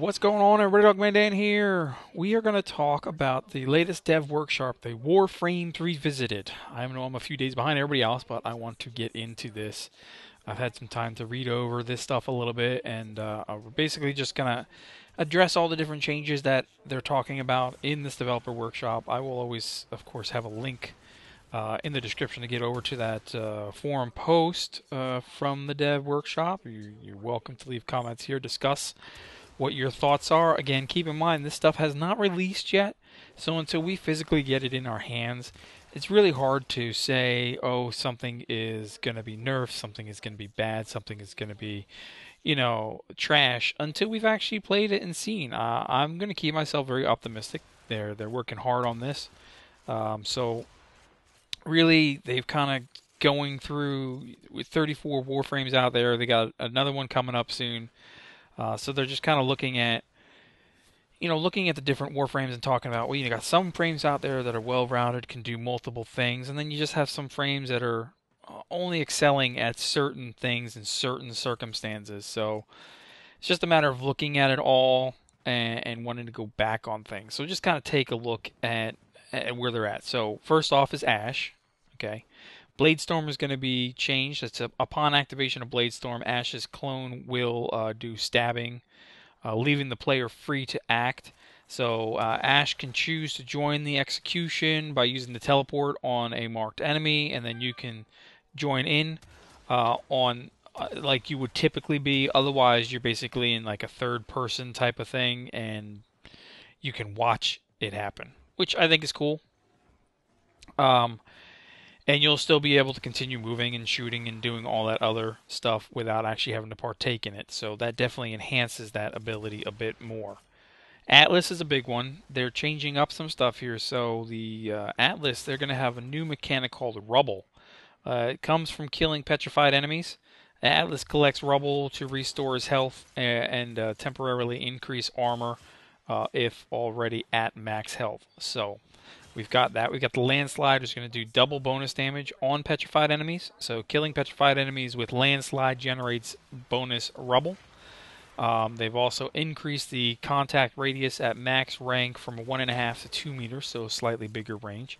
What's going on, everybody? Dogman Dan here. We are going to talk about the latest dev workshop, the Warframe Revisited. I know I'm a few days behind everybody else, but I want to get into this. I've had some time to read over this stuff a little bit, and we're basically just going to address all the different changes that they're talking about in this developer workshop. I will always, of course, have a link in the description to get over to that forum post from the dev workshop. You're welcome to leave comments here, discuss what your thoughts are. Again, keep in mind this stuff has not released yet, so until we physically get it in our hands, it's really hard to say, oh, something is going to be nerfed, something is going to be bad, something is going to be, trash, until we've actually played it and seen. I'm going to keep myself very optimistic. They're working hard on this. So really, they've kind of going through with 34 Warframes out there. They got another one coming up soon. So they're just kind of looking at the different Warframes and talking about, well, you got some frames out there that are well-rounded, can do multiple things, and then you just have some frames that are only excelling at certain things in certain circumstances. So it's just a matter of looking at it all and wanting to go back on things. So just kind of take a look at where they're at. So first off is Ash. Okay. Bladestorm is going to be changed. Upon activation of Bladestorm, Ash's clone will do stabbing, leaving the player free to act. So Ash can choose to join the execution by using the teleport on a marked enemy, and then you can join in on like you would typically be. Otherwise, you're basically in like a third-person type of thing, and you can watch it happen, which I think is cool. And you'll still be able to continue moving and shooting and doing all that other stuff without actually having to partake in it. So that definitely enhances that ability a bit more. Atlas is a big one. They're changing up some stuff here. So the Atlas, they're going to have a new mechanic called Rubble. It comes from killing petrified enemies. Atlas collects rubble to restore his health and temporarily increase armor if already at max health. So we've got that. We've got the Landslide, which is going to do double bonus damage on petrified enemies. So killing petrified enemies with Landslide generates bonus rubble. They've also increased the contact radius at max rank from 1.5 to 2 meters, so a slightly bigger range.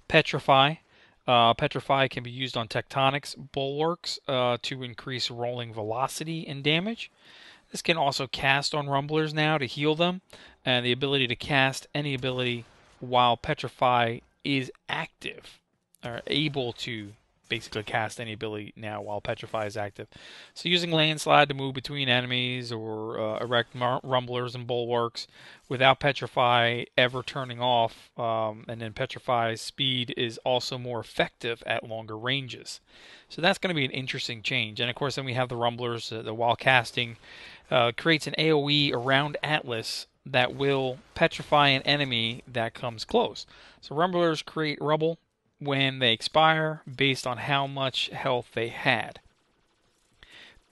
Petrify. Petrify can be used on tectonics bulwarks to increase rolling velocity and damage. This can also cast on rumblers now to heal them, and the ability to cast any ability while Petrify is active, or able to basically cast any ability now while Petrify is active. So using Landslide to move between enemies or erect rumblers and bulwarks without Petrify ever turning off, and then Petrify's speed is also more effective at longer ranges. So that's going to be an interesting change. And of course then we have the rumblers, the while casting creates an AoE around Atlas that will petrify an enemy that comes close. So rumblers create rubble when they expire based on how much health they had.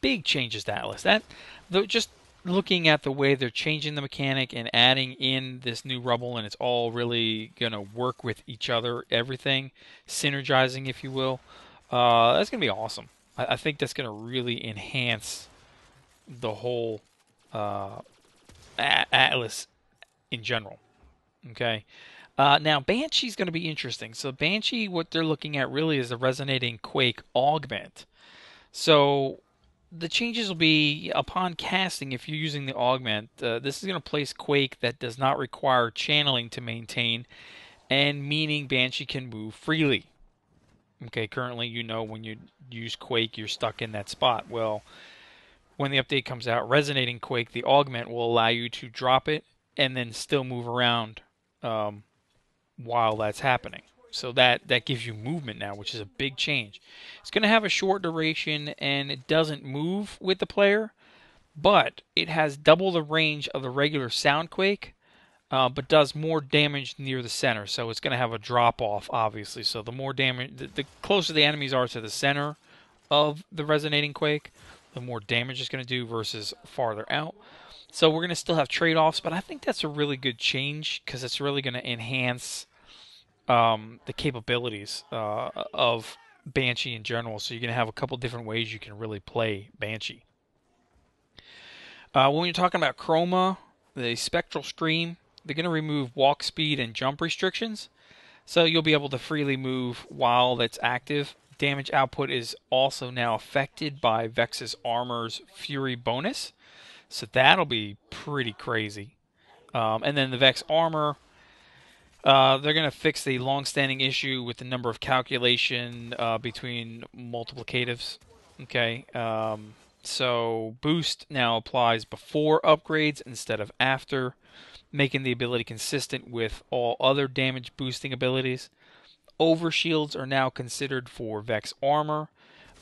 Big changes to Atlas. Just looking at the way they're changing the mechanic and adding in this new rubble, and it's all really going to work with each other, everything, synergizing, if you will. That's going to be awesome. I think that's going to really enhance the whole Atlas in general. Okay. Now Banshee's going to be interesting. So Banshee, what they're looking at really is the resonating quake augment. So the changes will be upon casting. If you're using the augment, this is going to place quake that does not require channeling to maintain, and meaning Banshee can move freely. Okay. Currently, when you use quake, you're stuck in that spot. Well, when the update comes out, Resonating Quake, the augment will allow you to drop it and then still move around while that's happening. So that gives you movement now, which is a big change. It's going to have a short duration and it doesn't move with the player, but it has double the range of the regular Soundquake, but does more damage near the center. So it's going to have a drop-off, obviously. So the more damage, the closer the enemies are to the center of the Resonating Quake, the more damage it's going to do versus farther out. So we're going to still have trade-offs, but I think that's a really good change because it's really going to enhance the capabilities of Banshee in general. So you're going to have a couple different ways you can really play Banshee. When you're talking about Chroma, the Spectral Stream, they're going to remove walk speed and jump restrictions. So you'll be able to freely move while that's active. Damage output is also now affected by Vex's Armor's Fury bonus. So that'll be pretty crazy. And then the Vex Armor, they're going to fix the long-standing issue with the number of calculation between multiplicatives. Okay, so boost now applies before upgrades instead of after, making the ability consistent with all other damage boosting abilities. Overshields are now considered for Vex Armor.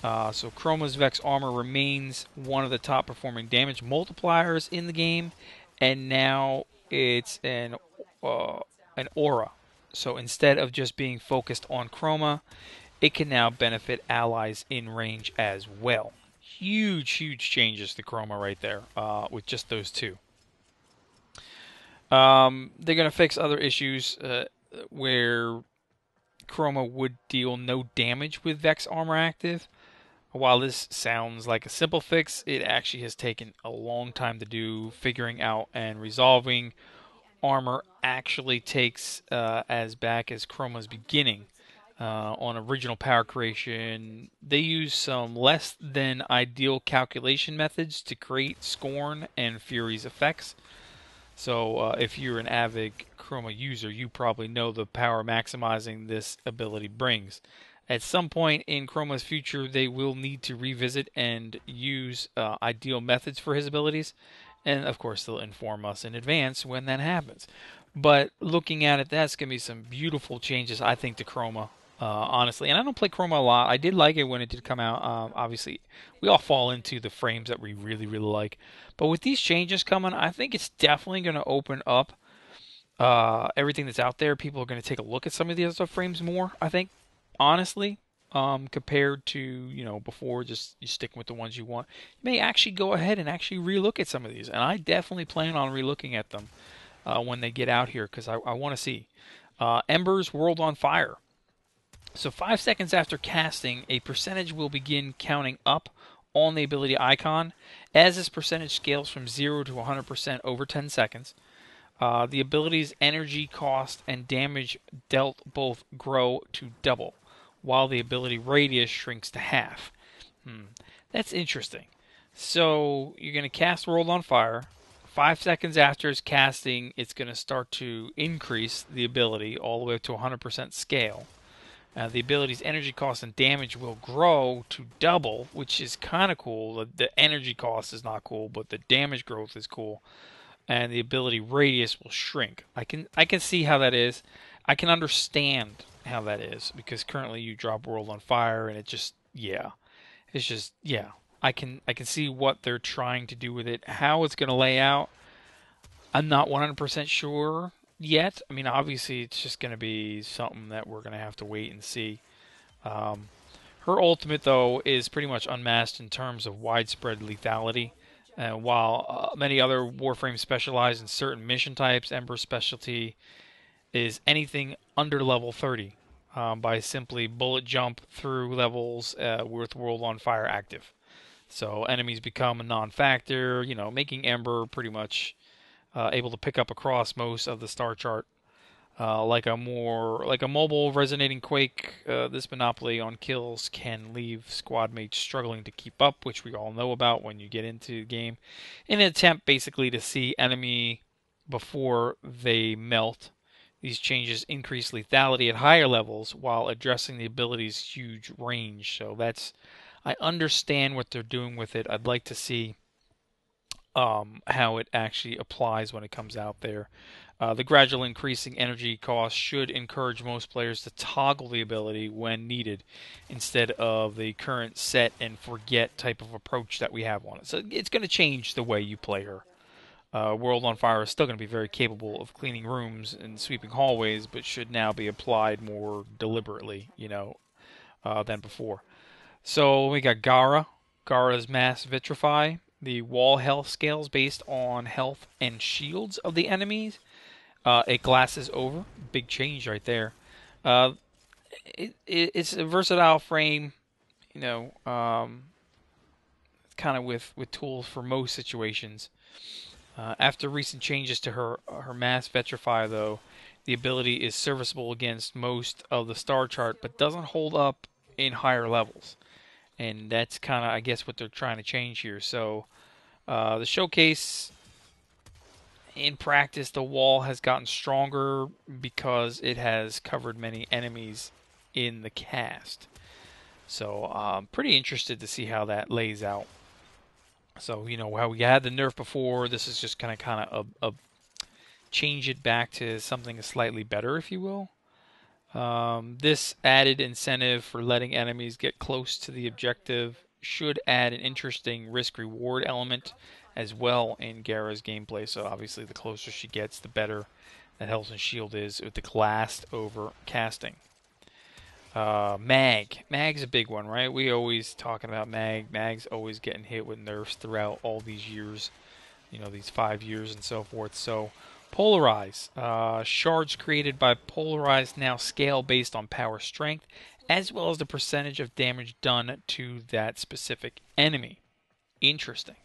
So Chroma's Vex Armor remains one of the top performing damage multipliers in the game, and now it's an aura. So instead of just being focused on Chroma, it can now benefit allies in range as well. Huge changes to Chroma right there with just those two. They're going to fix other issues where Chroma would deal no damage with Vex Armor active. While this sounds like a simple fix, it actually has taken a long time to do. Figuring out and resolving armor actually takes as back as Chroma's beginning. On original power creation, they use some less than ideal calculation methods to create Scorn and Fury's effects. So if you're an avid Chroma user, you probably know the power maximizing this ability brings. At some point in Chroma's future, they will need to revisit and use ideal methods for his abilities. And of course, they'll inform us in advance when that happens. But looking at it, that's going to be some beautiful changes, I think, to Chroma. Honestly, and I don't play Chroma a lot. I did like it when it did come out. Obviously, we all fall into the frames that we really like. But with these changes coming, I think it's definitely going to open up everything that's out there. People are going to take a look at some of the other frames more, I think, honestly, compared to, before just you sticking with the ones you want. You may actually go ahead and actually relook at some of these. And I definitely plan on relooking at them when they get out here because I want to see. Ember's World on Fire. So 5 seconds after casting, a percentage will begin counting up on the ability icon. As this percentage scales from 0 to 100% over 10 seconds, the ability's energy cost and damage dealt both grow to double, while the ability radius shrinks to half. That's interesting. So you're going to cast World on Fire. 5 seconds after its casting, it's going to start to increase the ability all the way up to 100% scale. The ability's energy cost and damage will grow to double, which is kind of cool. The energy cost is not cool, but the damage growth is cool. And the ability radius will shrink. I can see how that is. I can understand how that is because currently you drop World on Fire and it's just I can see what they're trying to do with it. How it's going to lay out, I'm not 100% sure yet. I mean, obviously, it's just going to be something that we're going to have to wait and see. Her ultimate, though, is pretty much unmatched in terms of widespread lethality. While many other Warframes specialize in certain mission types, Ember's specialty is anything under level 30 by simply bullet jump through levels with World on Fire active. So enemies become a non-factor, making Ember pretty much able to pick up across most of the star chart. Like a mobile resonating quake, this monopoly on kills can leave squad mates struggling to keep up, which we all know about when you get into the game, in an attempt basically to see enemy before they melt. These changes increase lethality at higher levels while addressing the ability's huge range. So I understand what they're doing with it. I'd like to see how it actually applies when it comes out there. The gradual increasing energy cost should encourage most players to toggle the ability when needed instead of the current set and forget type of approach that we have on it. So it's going to change the way you play her. World on Fire is still going to be very capable of cleaning rooms and sweeping hallways, but should now be applied more deliberately, than before. So we got Gara. Gara's Mass Vitrify. The wall health scales based on health and shields of the enemies. It glasses over. Big change right there. It's a versatile frame, kind of with tools for most situations. After recent changes to her mass Vetrify, though, the ability is serviceable against most of the star chart, but doesn't hold up in higher levels. And that's kind of, I guess, what they're trying to change here. So the showcase, in practice, the wall has gotten stronger because it has covered many enemies in the cast. So I'm pretty interested to see how that lays out. So, you know, how we had the nerf before, this is just kind of a change it back to something slightly better, if you will. This added incentive for letting enemies get close to the objective should add an interesting risk-reward element as well in Gara's gameplay. So obviously the closer she gets, the better that health and shield is with the glass over casting. Mag's a big one, right? We always talking about Mag's always getting hit with nerfs throughout all these years, you know, these 5 years and so forth. So polarize. Shards created by polarize now scale based on power strength, as well as the percentage of damage done to that specific enemy. Interesting.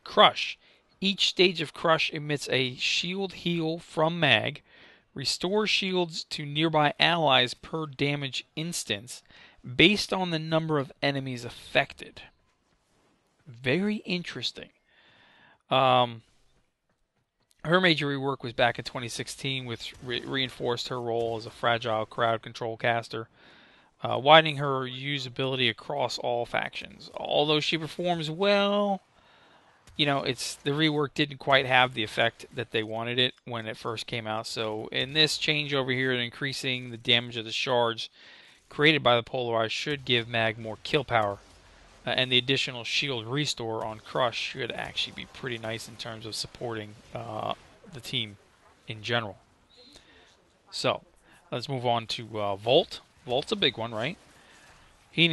Crush. Each stage of Crush emits a shield heal from Mag, restore shields to nearby allies per damage instance based on the number of enemies affected. Very interesting. Her major rework was back in 2016, which reinforced her role as a fragile crowd control caster, widening her usability across all factions. Although she performs well, you know, the rework didn't quite have the effect that they wanted it when it first came out. So in this change over here, increasing the damage of the shards created by the Polarize should give Mag more kill power. And the additional shield restore on Crush should actually be pretty nice in terms of supporting the team in general. So let's move on to Volt. Volt's a big one, right? He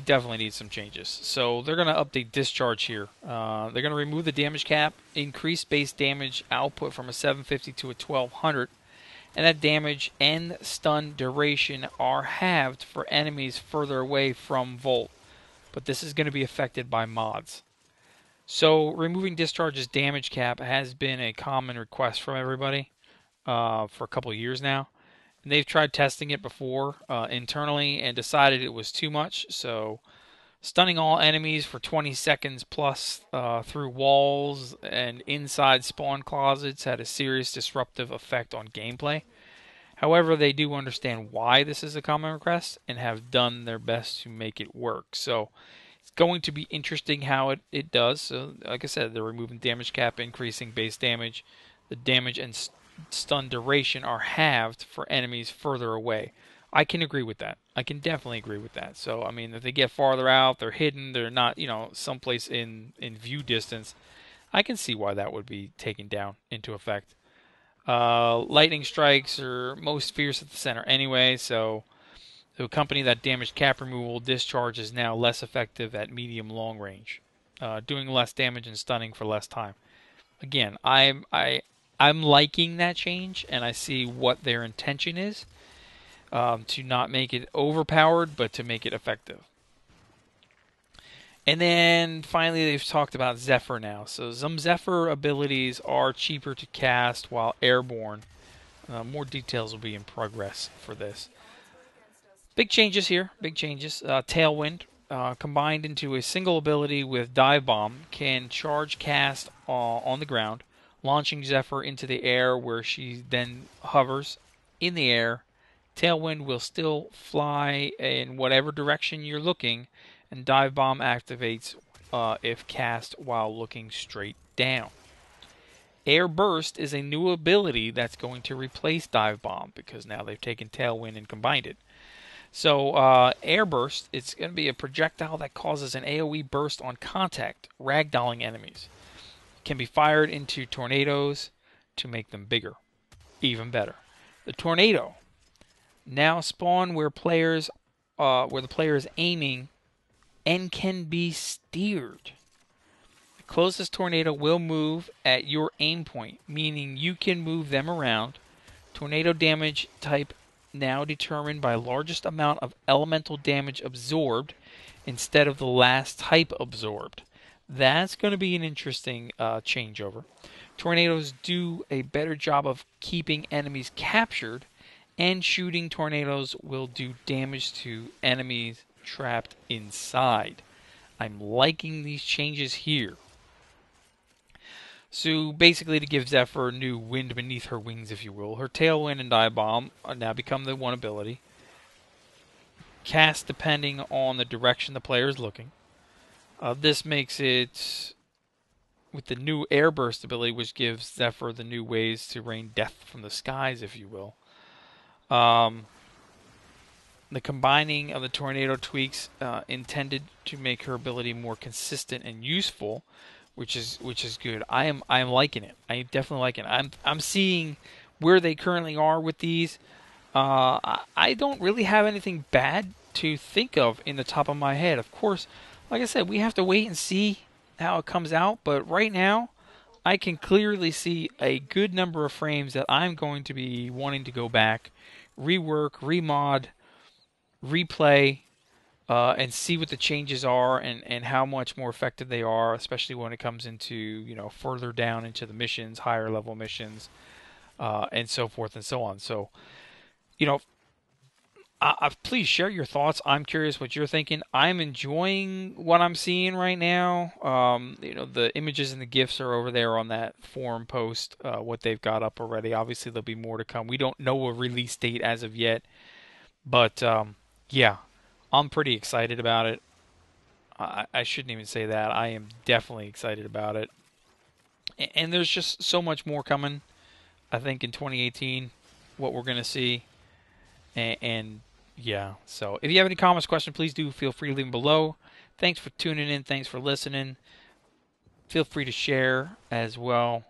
definitely needs some changes. So they're going to update Discharge here. They're going to remove the damage cap, increase base damage output from a 750 to a 1200, and that damage and stun duration are halved for enemies further away from Volt. But this is going to be affected by mods. So removing Discharge's damage cap has been a common request from everybody for a couple of years now. And they've tried testing it before internally and decided it was too much. So stunning all enemies for 20 seconds plus through walls and inside spawn closets had a serious disruptive effect on gameplay. However, they do understand why this is a common request and have done their best to make it work. So it's going to be interesting how it does. So like I said, they're removing damage cap, increasing base damage. The damage and stun duration are halved for enemies further away. I can agree with that. I can definitely agree with that. So, I mean, if they get farther out, they're hidden, they're not, you know, someplace in view distance, I can see why that would be taken down into effect. Lightning strikes are most fierce at the center anyway, so to accompany that damage cap removal, Discharge is now less effective at medium-long range, doing less damage and stunning for less time. Again, I'm liking that change, and I see what their intention is, to not make it overpowered, but to make it effective. And then finally, they've talked about Zephyr now. So some Zephyr abilities are cheaper to cast while airborne. More details will be in progress for this. Big changes here. Big changes. Tailwind, combined into a single ability with Dive Bomb, can charge cast on the ground, launching Zephyr into the air where she then hovers in the air. Tailwind will still fly in whatever direction you're looking, and Dive Bomb activates if cast while looking straight down. Air Burst is a new ability that's going to replace Dive Bomb because now they've taken Tailwind and combined it. So Air Burst, it's going to be a projectile that causes an AoE burst on contact, ragdolling enemies. It can be fired into tornadoes to make them bigger. Even better. The tornado now spawn where the player is aiming and can be steered. The closest tornado will move at your aim point, meaning you can move them around. Tornado damage type now determined by largest amount of elemental damage absorbed instead of the last type absorbed. That's going to be an interesting changeover. Tornadoes do a better job of keeping enemies captured, and shooting tornadoes will do damage to enemies trapped inside. I'm liking these changes here. So basically, to give Zephyr new wind beneath her wings, if you will, her Tailwind and Dive Bomb now become the one ability. Cast depending on the direction the player is looking. This makes it with the new Airburst ability, which gives Zephyr the new ways to rain death from the skies, if you will. The combining of the tornado tweaks intended to make her ability more consistent and useful, which is good. I am liking it. I am definitely liking it. I'm seeing where they currently are with these. I don't really have anything bad to think of in the top of my head. Of course, like I said, we have to wait and see how it comes out. But right now, I can clearly see a good number of frames that I'm going to be wanting to go back, rework, remod, replay, and see what the changes are and how much more effective they are, especially when it comes into, further down into the missions, higher level missions, and so forth and so on. So, you know, please share your thoughts. I'm curious what you're thinking. I'm enjoying what I'm seeing right now. The images and the GIFs are over there on that forum post, what they've got up already. Obviously, there'll be more to come. We don't know a release date as of yet. But, yeah, I'm pretty excited about it. I shouldn't even say that. I am definitely excited about it. And there's just so much more coming, I think, in 2018, what we're going to see. And yeah, so if you have any comments, questions, please do feel free to leave them below. Thanks for tuning in. Thanks for listening. Feel free to share as well.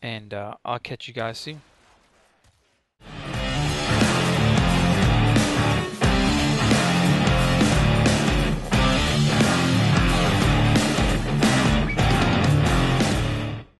And I'll catch you guys soon.